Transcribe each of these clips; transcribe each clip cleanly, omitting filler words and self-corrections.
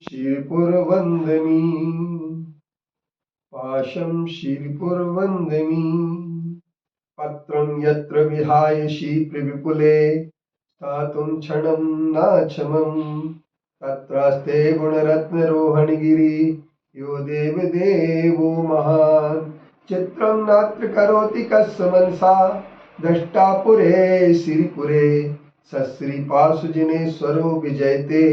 शिरपुरवन्दिनी पाशं शिरपुरवन्दिनी पत्रं यत्र विहाय शिप्रविपुले स्थातुं क्षणं नाक्षमम् तत्रास्ते गुणरत्नरोहणगिरि यो देवदेवो महान् चित्रं नात्र करोति कस्य मनसा दृष्टा पुरे सिरिपुरे सश्रीपाशुजिनेश्वरो विजयते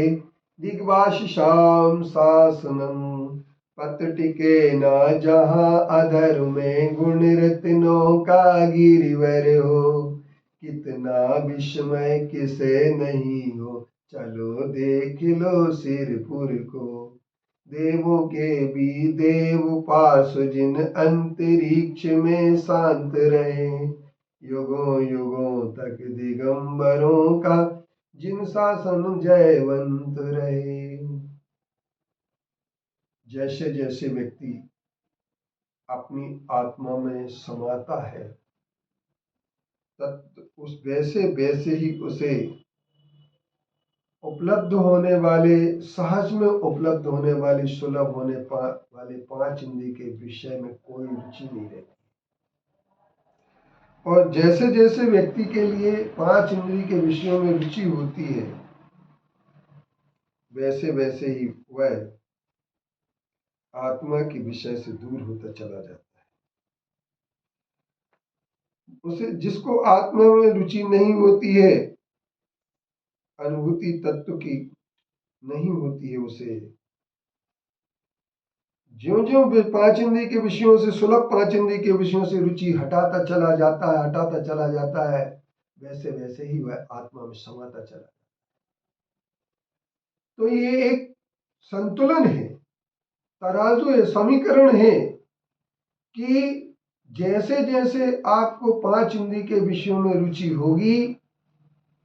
दिग्वाशिषां शासनम् पत्र टिके न जहाँ अधर में गुण रत्नों का गिरिवर हो कितना विस्मय किसे नहीं हो चलो देख लो सिरपुर को देवों के भी देव पास जिन अंतरिक्ष में शांत रहे युगों युगों तक दिगंबरों का जिन शासन जयवंत रहे। जैसे जैसे व्यक्ति अपनी आत्मा में समाता है उस वैसे वैसे ही उसे उपलब्ध होने वाले सहज में उपलब्ध होने वाले सुलभ होने वाले पांच इंद्रिय के विषय में कोई रुचि नहीं रहती। और जैसे जैसे व्यक्ति के लिए पांच इंद्रिय के विषयों में रुचि होती है वैसे वैसे ही वह आत्मा के विषय से दूर होता चला जाता है। उसे जिसको आत्मा में रुचि नहीं होती है अनुभूति तत्व की नहीं होती है उसे ज्यों ज्यों पांच इंद्रिय के विषयों से सुलभ पांच इंद्रिय के विषयों से रुचि हटाता चला जाता है वैसे वैसे ही वह आत्मा में समाता चला जाता है। तो ये एक संतुलन है तराजू है समीकरण है कि जैसे जैसे आपको पांच इंद्रिय के विषयों में रुचि होगी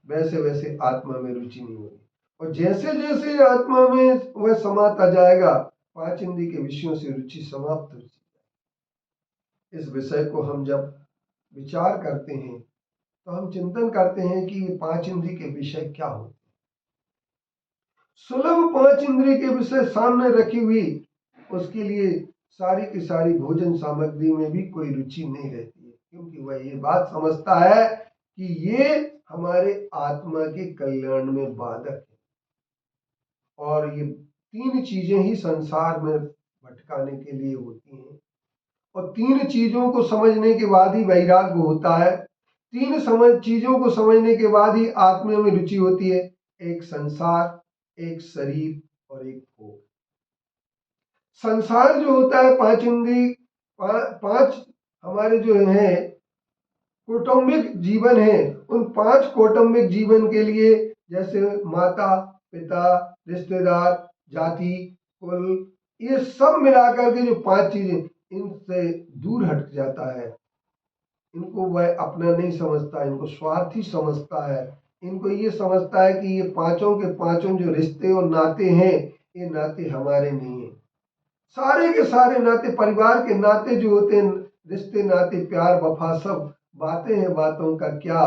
वैसे वैसे आत्मा में रुचि नहीं होगी और जैसे जैसे आत्मा में वह समाता जाएगा पांच इंद्रिय के विषयों से रुचि समाप्त हो जाएगी। इस विषय को हम जब विचार करते हैं तो हम चिंतन करते हैं कि ये पांच इंद्रिय के विषय क्या होते हैं। सुलभ पांच इंद्रिय के विषय सामने रखी हुई उसके लिए सारी की सारी भोजन सामग्री में भी कोई रुचि नहीं रहती है क्योंकि वह ये बात समझता है कि ये हमारे आत्मा के कल्याण में बाधक है और ये तीन चीजें ही संसार में भटकाने के लिए होती हैं और तीन चीजों को समझने के बाद ही वैराग्य होता है। तीन चीजों को समझने के बाद ही आत्मा में रुचि होती है एक संसार एक शरीर और एक भोग। संसार जो होता है पांच इंद्रिय पांच हमारे जो है कौटुंबिक जीवन है उन पांच कौटुंबिक जीवन के लिए जैसे माता पिता रिश्तेदार जाति कुल ये सब मिलाकर के जो पांच चीजें इनसे दूर हट जाता है। इनको वह अपना नहीं समझता इनको स्वार्थी समझता है इनको ये समझता है कि ये पांचों के पांचों जो रिश्ते और नाते हैं ये नाते हमारे नहीं है। सारे के सारे नाते परिवार के नाते जो होते हैं रिश्ते नाते प्यार वफा सब बातें हैं बातों का क्या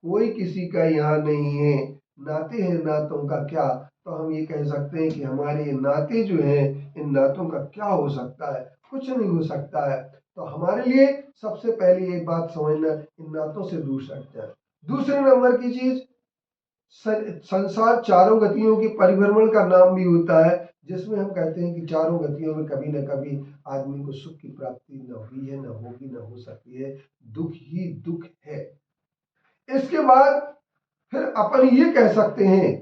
कोई किसी का यहाँ नहीं है। नाते हैं नातों का क्या तो हम ये कह सकते हैं कि हमारे ये नाते जो हैं इन नातों का क्या हो सकता है कुछ नहीं हो सकता है। तो हमारे लिए सबसे पहले एक बात समझना इन नातों से दूर हट जाए। दूसरे नंबर की चीज संसार चारों गतियों के परिभ्रमण का नाम भी होता है जिसमें हम कहते हैं कि चारों गतियों में कभी न कभी आदमी को सुख की प्राप्ति न हुई है न होगी न हो सकती है दुख ही दुख है। इसके बाद फिर अपन ये कह सकते हैं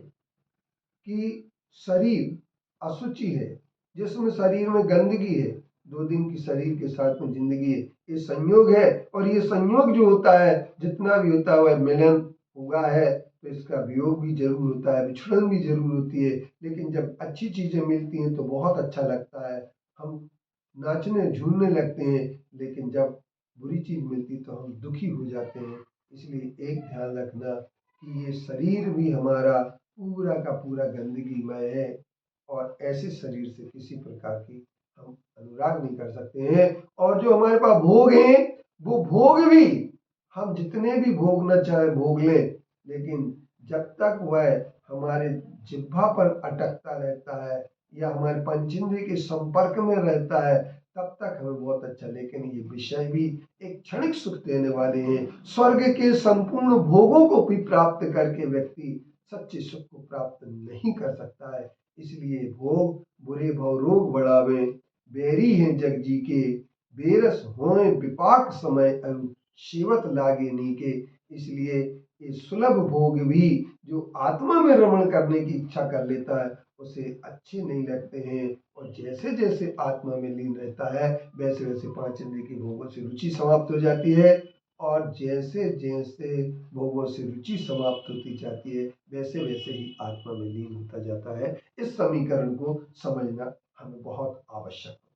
कि शरीर अशुचि है जिसमें शरीर में गंदगी है 2 दिन की शरीर के साथ में जिंदगी है ये संयोग है और ये संयोग जो होता है जितना भी होता है वह मिलन हुआ है तो इसका वियोग भी जरूर होता है विछड़न भी जरूर होती है। लेकिन जब अच्छी चीजें मिलती हैं तो बहुत अच्छा लगता है हम नाचने झूमने लगते हैं लेकिन जब बुरी चीज मिलती तो हम दुखी हो जाते हैं। इसलिए एक ध्यान रखना कि ये शरीर भी हमारा पूरा का पूरा गंदगीमय है और ऐसे शरीर से किसी प्रकार की हम अनुराग नहीं कर सकते हैं। और जो हमारे पास भोग हैं वो भोग भी हम जितने भी भोगना चाहे भोग लें लेकिन जब तक वह हमारे जिह्वा पर अटकता रहता है या हमारे पंचेंद्रिय के संपर्क में रहता है तब तक हमें बहुत अच्छा, लेकिन ये विषय भी एक क्षणिक सुख देने वाले हैं। स्वर्ग के संपूर्ण भोगों को भी प्राप्त करके व्यक्ति सच्चे सुख को प्राप्त नहीं कर सकता है। इसलिए भोग बुरे भव रोग बढ़ावे, बेरी हैं जग जी के, बेरस होए विपाक समय अरु, सेवत लागे नीके। इसलिए ये सुलभ भोग भी जो आत्मा में रमण करने की इच्छा कर लेता है उसे अच्छे नहीं लगते हैं, और जैसे जैसे आत्मा में लीन रहता है वैसे वैसे पांच इंद्रिय के भोगों से रुचि समाप्त हो जाती है, और जैसे जैसे भोगों से रुचि समाप्त होती जाती है वैसे वैसे ही आत्मा में लीन होता जाता है। इस समीकरण को समझना हमें बहुत आवश्यक है।